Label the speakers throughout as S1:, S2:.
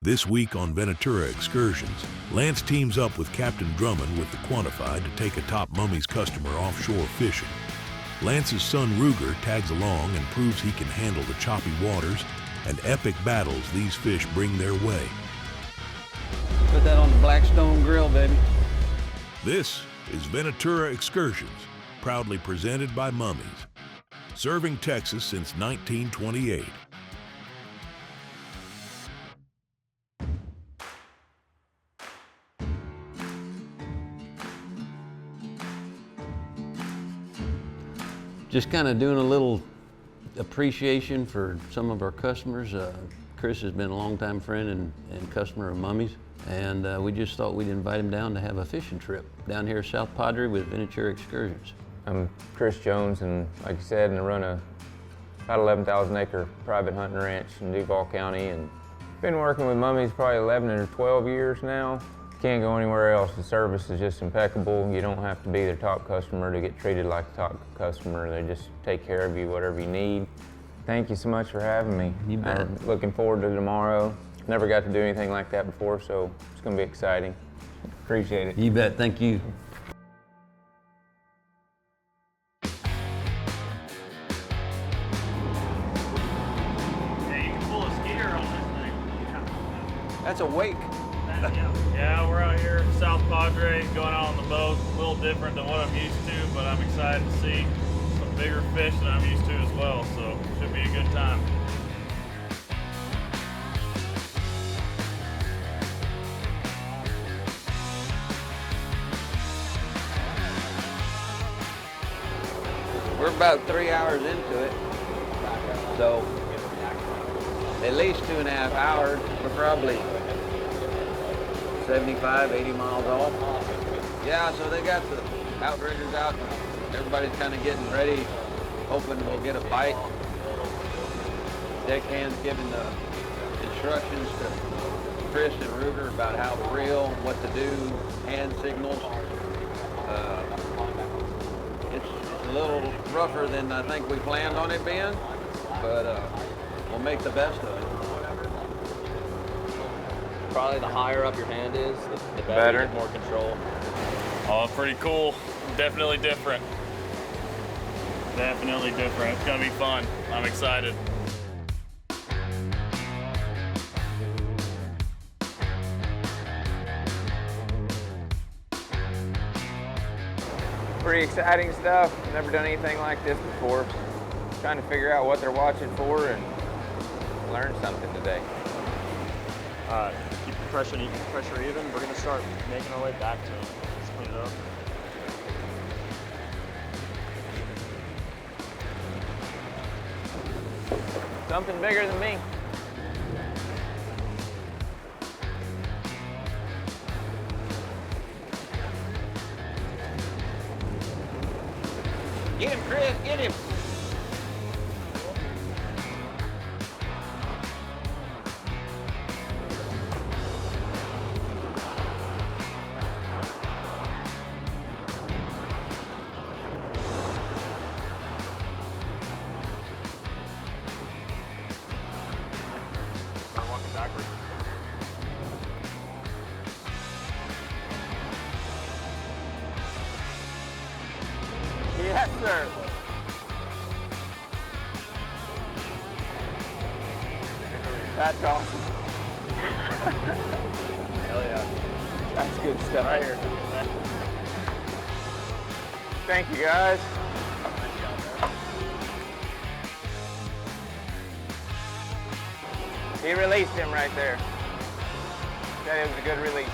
S1: This week on Venatura Excursions, Lance teams up with Captain Drummond with the Quantified to take a top Mummies customer offshore fishing. Lance's son Ruger tags along and proves he can handle the choppy waters and epic battles these fish bring their way.
S2: Put that on the Blackstone grill, baby.
S1: This is Venatura Excursions, proudly presented by Mummies, serving Texas since 1928.
S2: Just kind of doing a little appreciation for some of our customers. Chris has been a longtime friend and customer of Mummies, and we just thought we'd invite him down to have a fishing trip down here South Padre with Venatura Excursions.
S3: I'm Chris Jones, and like you said, I run a about 11,000 acre private hunting ranch in Duval County, and been working with Mummies probably 11 or 12 years now. Can't go anywhere else. The service is just impeccable. You don't have to be their top customer to get treated like a top customer. They just take care of you, whatever you need. Thank you so much for having me.
S2: You bet.
S3: I'm looking forward to tomorrow. Never got to do anything like that before, so it's gonna be exciting. Appreciate it.
S2: You bet, thank you.
S4: Yeah, you can pull a skier on this thing.
S2: That's a wake.
S4: Yeah, we're out here in South Padre, going out on the boat. A little different than what I'm used to, but I'm excited to see some bigger fish than I'm used to as well, so should be a good time.
S2: We're about 3 hours into it, so at least 2.5 hours. We're probably 75, 80 miles off. Yeah, so they got the outriggers out. Everybody's kind of getting ready, hoping we'll get a bite. Deckhand's giving the instructions to Chris and Ruger about how to reel, what to do, hand signals. It's a little rougher than I think we planned on it being, but we'll make the best of it.
S5: Probably the higher up your hand is, the better. You get more control.
S4: Oh, pretty cool. Definitely different. Definitely different. It's gonna be fun. I'm excited.
S3: Pretty exciting stuff. Never done anything like this before. Trying to figure out what they're watching for and learn something today.
S5: Keep the pressure even. We're gonna start making our way back to them. Let's clean it up.
S3: Something bigger than me.
S2: Get him, Chris, get him.
S5: I'm walking backwards.
S3: Yes, sir. That's awesome.
S5: Hell yeah.
S3: That's good stuff.
S5: Right here.
S3: Thank you, guys. He released him right there. Said it was a good release.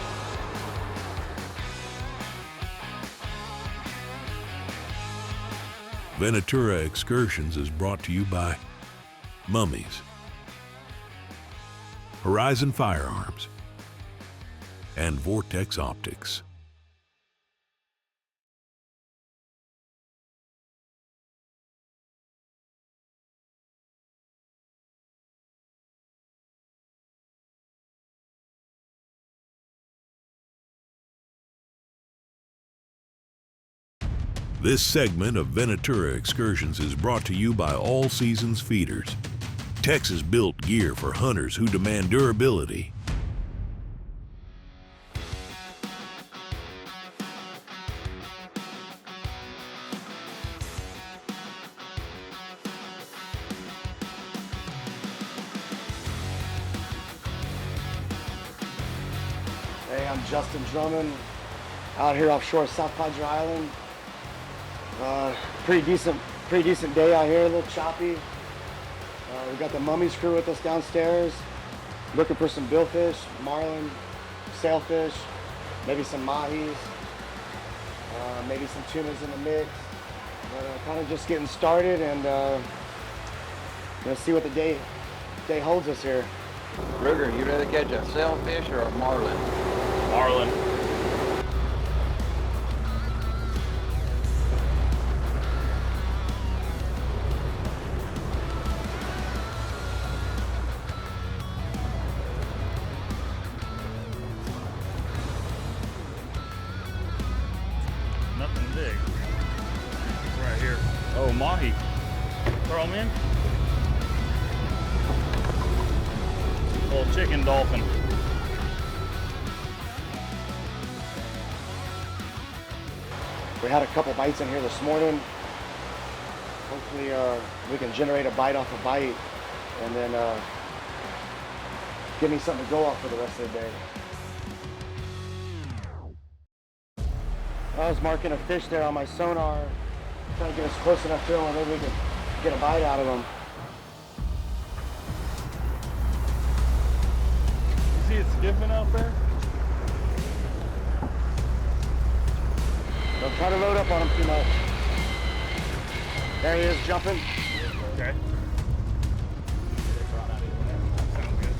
S1: Venatura Excursions is brought to you by Mummies, Horizon Firearms, and Vortex Optics. This segment of Venatura Excursions is brought to you by All Seasons Feeders, Texas-built gear for hunters who demand durability,
S6: Hey, I'm Captain Drummond, out here offshore South Padre Island. Pretty decent day out here, a little choppy. We got the Mummies crew with us downstairs, looking for some billfish, marlin, sailfish, maybe some mahis, maybe some tunas in the mix. But kind of just getting started, and gonna see what the day holds us here.
S2: Ruger, you rather catch a sailfish or a marlin?
S4: Marlin. Nothing big. It's right here. Oh, mahi. Throw them in. Little chicken dolphin.
S6: We had a couple bites in here this morning. Hopefully we can generate a bite off a bite, and then give me something to go off for the rest of the day. I was marking a fish there on my sonar, trying to get us close enough to him where maybe we can get a bite out of him.
S4: You see it skipping out there?
S6: Don't try to load up on him too much. There he is, jumping.
S4: Okay. Sounds good.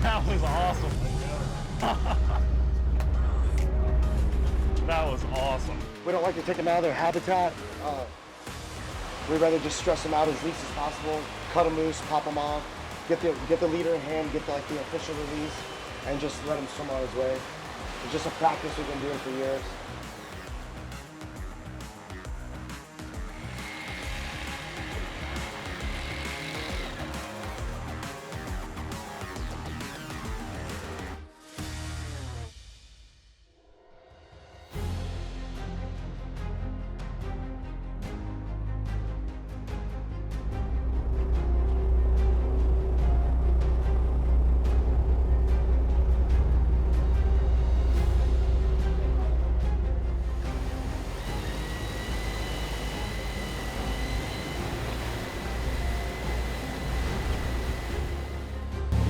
S4: That was awesome. That was awesome.
S6: We don't like to take them out of their habitat. We'd rather just stress them out as least as possible, cut them loose, pop them off, get the leader in hand, get the official release, and just let him swim on his way. It's just a practice we've been doing for years.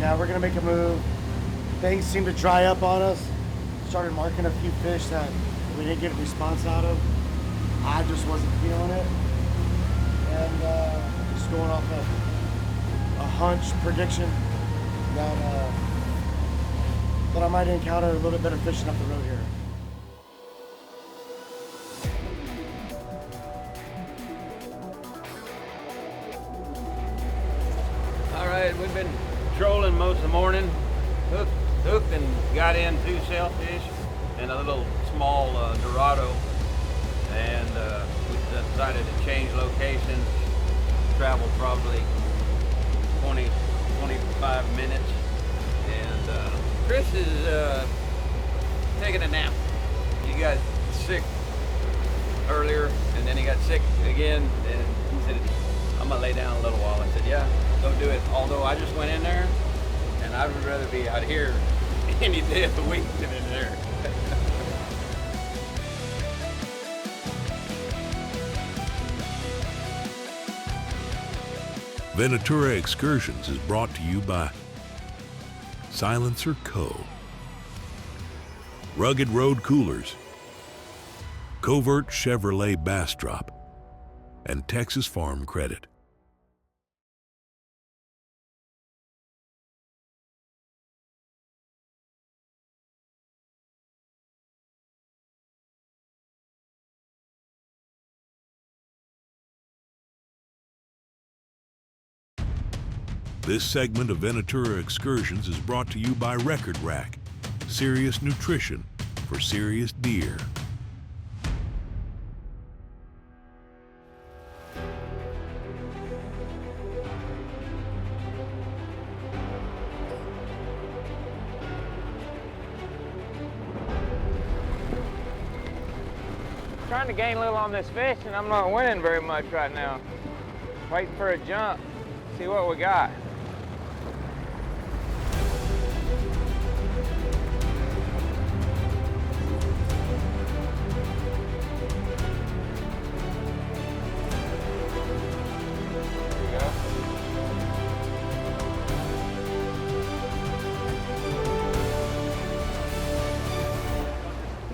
S6: Yeah, we're gonna make a move. Things seem to dry up on us. Started marking a few fish that we didn't get a response out of. I just wasn't feeling it. And just going off a hunch prediction that I might encounter a little bit better fishing up the road here.
S2: All right, we've been trolling most of the morning. Hooked and got in 2 sailfish and a little small Dorado. And we decided to change locations. Traveled probably 20, 25 minutes. And Chris is taking a nap. He got sick earlier, and then he got sick again, and he said, I'm gonna lay down a little while. I said, yeah, go do it. Although I just went in there, and I would rather be out here any day of the week than in there.
S1: Venatura Excursions is brought to you by Silencer Co., Rugged Road Coolers, Covert Chevrolet Bass Drop, and Texas Farm Credit. This segment of Venatura Excursions is brought to you by Record Rack, serious nutrition for serious deer.
S3: Trying to gain a little on this fish, and I'm not winning very much right now. Waiting for a jump, see what we got.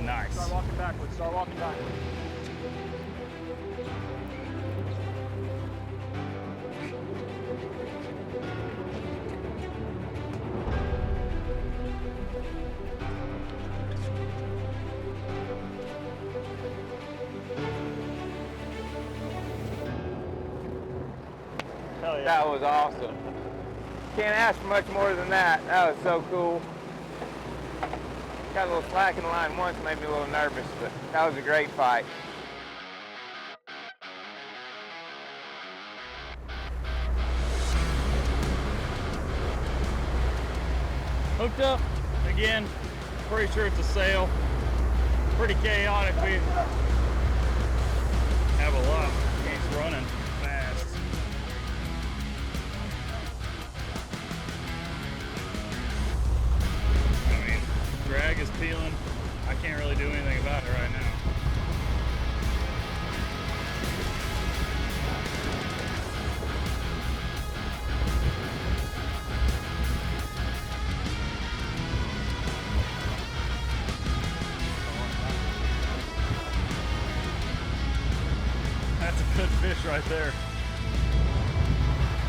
S4: Nice.
S5: Start walking backwards, start walking backwards. Hell yeah.
S3: That was awesome. Can't ask for much more than that. That was so cool. Got a little slack in the line once, made me a little nervous, but that was a great fight.
S4: Hooked up again. Pretty sure it's a sail. Pretty chaotic. We have a lot. It's running fast. I mean, drag is peeling. I can't really do anything about it right now. That's a good fish right there.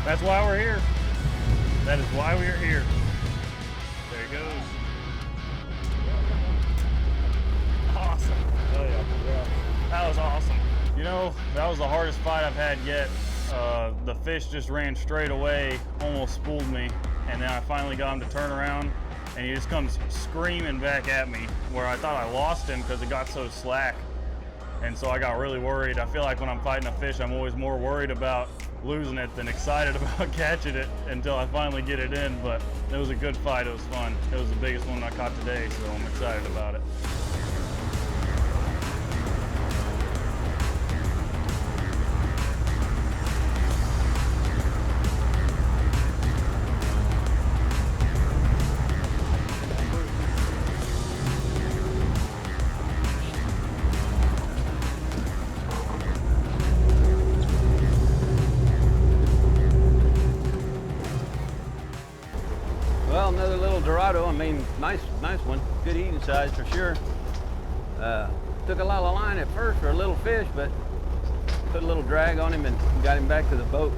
S4: That's why we're here. That is why we are here. There he goes. Awesome.
S5: Hell yeah.
S4: That was awesome. You know, that was the hardest fight I've had yet. The fish just ran straight away, almost spooled me, and then I finally got him to turn around, and he just comes screaming back at me, where I thought I lost him because it got so slack. And so I got really worried. I feel like when I'm fighting a fish, I'm always more worried about losing it than excited about catching it until I finally get it in. But it was a good fight. It was fun. It was the biggest one I caught today, so I'm excited about it.
S2: Well, another little Dorado. I mean, nice one. Good eating size for sure. Took a lot of line at first for a little fish, but put a little drag on him and got him back to the boat.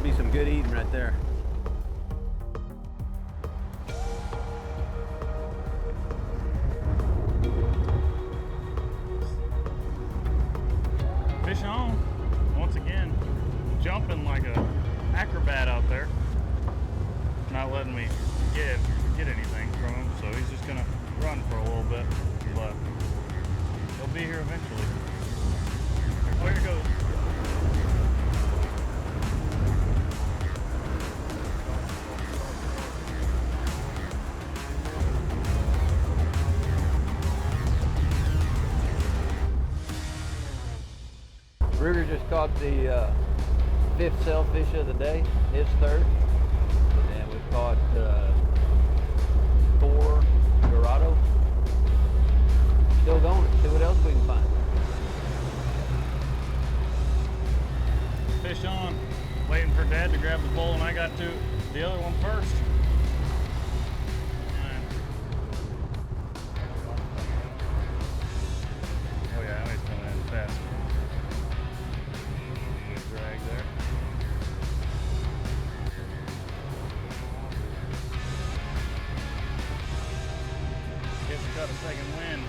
S2: Be some good eating right there.
S4: Fish on, once again, jumping like a acrobat out there. Not letting me get anything from him, so he's just gonna run for a little bit, but he'll be here eventually. Oh, here it goes.
S2: Ruger just caught the fifth sailfish of the day, his third. And we caught 4 Dorado. Still going, see what else we can find.
S4: Fish on, waiting for Dad to grab the pole, and I got to the other one first. got a second wind.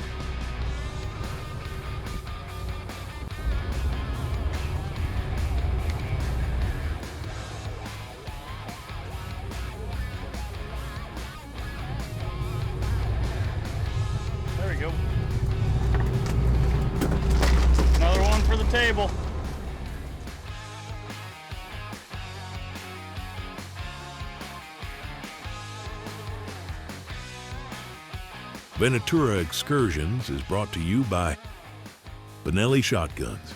S4: There we go. Another one for the table.
S1: Venatura Excursions is brought to you by Benelli Shotguns,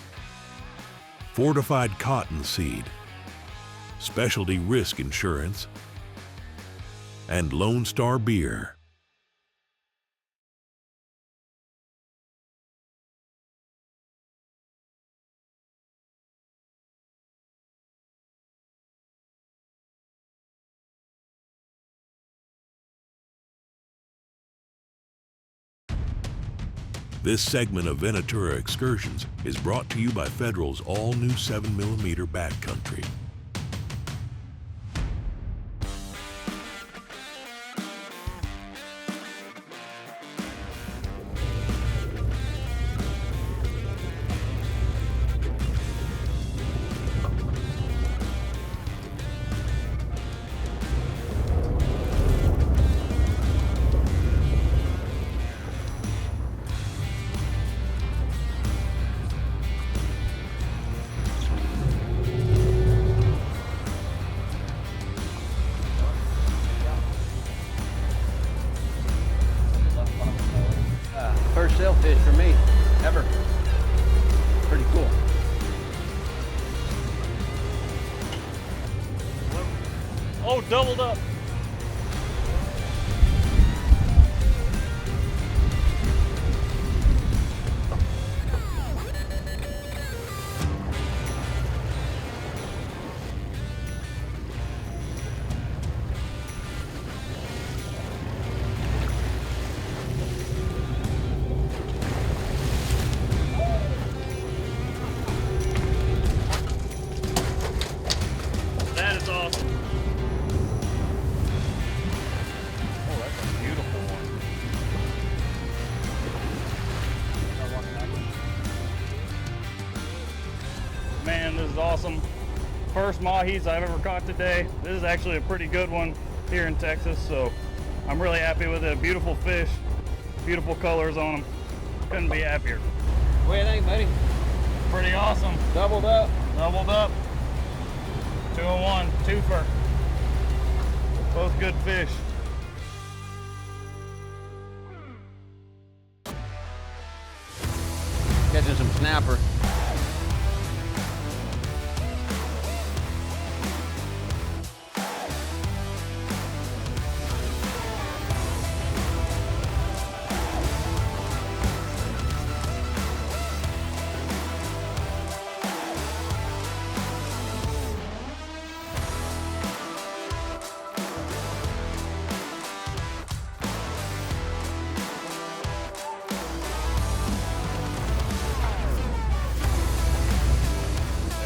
S1: Fortified Cottonseed, Specialty Risk Insurance, and Lone Star Beer. This segment of Venatura Excursions is brought to you by Federal's all-new 7mm backcountry.
S2: First sailfish for me, ever. Pretty cool.
S4: Oh, doubled up. That is awesome. Oh, that's a beautiful one. Man, this is awesome. First mahis I've ever caught today. This is actually a pretty good one here in Texas, so I'm really happy with it. Beautiful fish, beautiful colors on them. Couldn't be happier.
S3: What do you think, buddy?
S4: Pretty awesome.
S3: Doubled up.
S4: Doubled up. 2-in-1, twofer. Both good fish.
S2: Catching some snapper.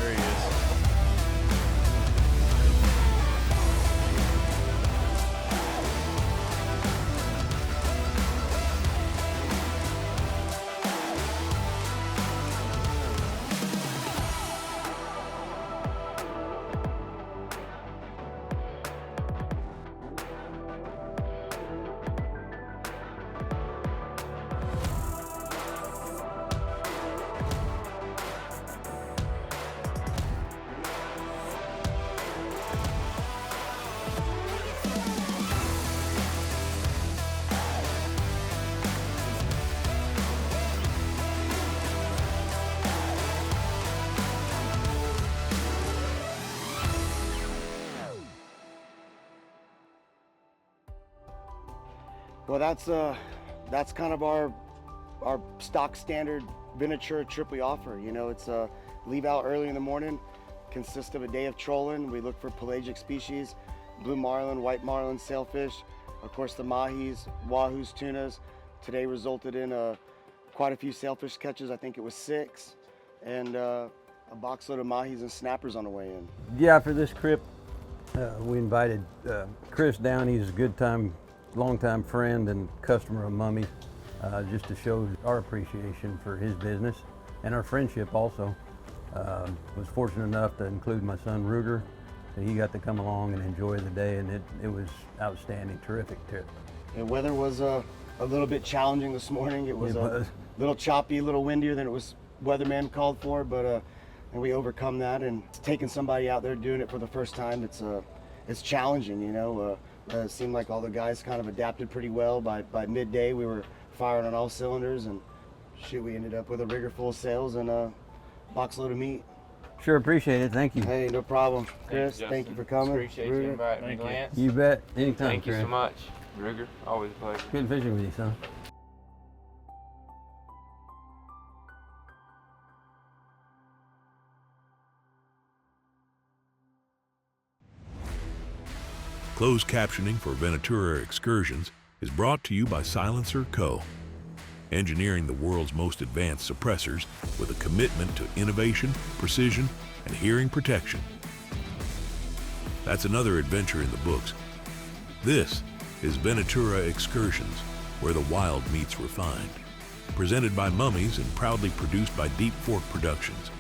S4: There he is.
S6: Well, that's kind of our stock standard Venatura trip we offer. You know, it's leave out early in the morning, consists of a day of trolling. We look for pelagic species, blue marlin, white marlin, sailfish, of course the mahis, wahoos, tunas. Today resulted in quite a few sailfish catches. I think it was 6, and a box load of mahis and snappers on the way in.
S2: Yeah, for this trip, we invited Chris down. He's a good time, longtime friend and customer of Mummy's. just to show our appreciation for his business and our friendship also. Was fortunate enough to include my son Ruger, so he got to come along and enjoy the day, and it was outstanding, terrific trip.
S6: The weather was a little bit challenging this morning. It was a little choppy, a little windier than it was weatherman called for, but and we overcome that. And taking somebody out there doing it for the first time, it's challenging, you know. It seemed like all the guys kind of adapted pretty well. By midday, we were firing on all cylinders, and shoot, we ended up with a rigger full of sails and a box load of meat.
S2: Sure appreciate it, thank you.
S6: Hey, no problem. Chris,
S3: Thanks,
S6: thank you for coming.
S3: Appreciate you inviting me,
S4: Thank you.
S3: Lance.
S2: You bet, anytime.
S3: Thank you
S2: Chris.
S3: so much, Ruger. Always a pleasure.
S2: Good fishing with you, son.
S1: Closed captioning for Venatura Excursions is brought to you by Silencer Co., engineering the world's most advanced suppressors with a commitment to innovation, precision, and hearing protection. That's another adventure in the books. This is Venatura Excursions, where the wild meets refined. Presented by Mummies and proudly produced by Deep Fork Productions.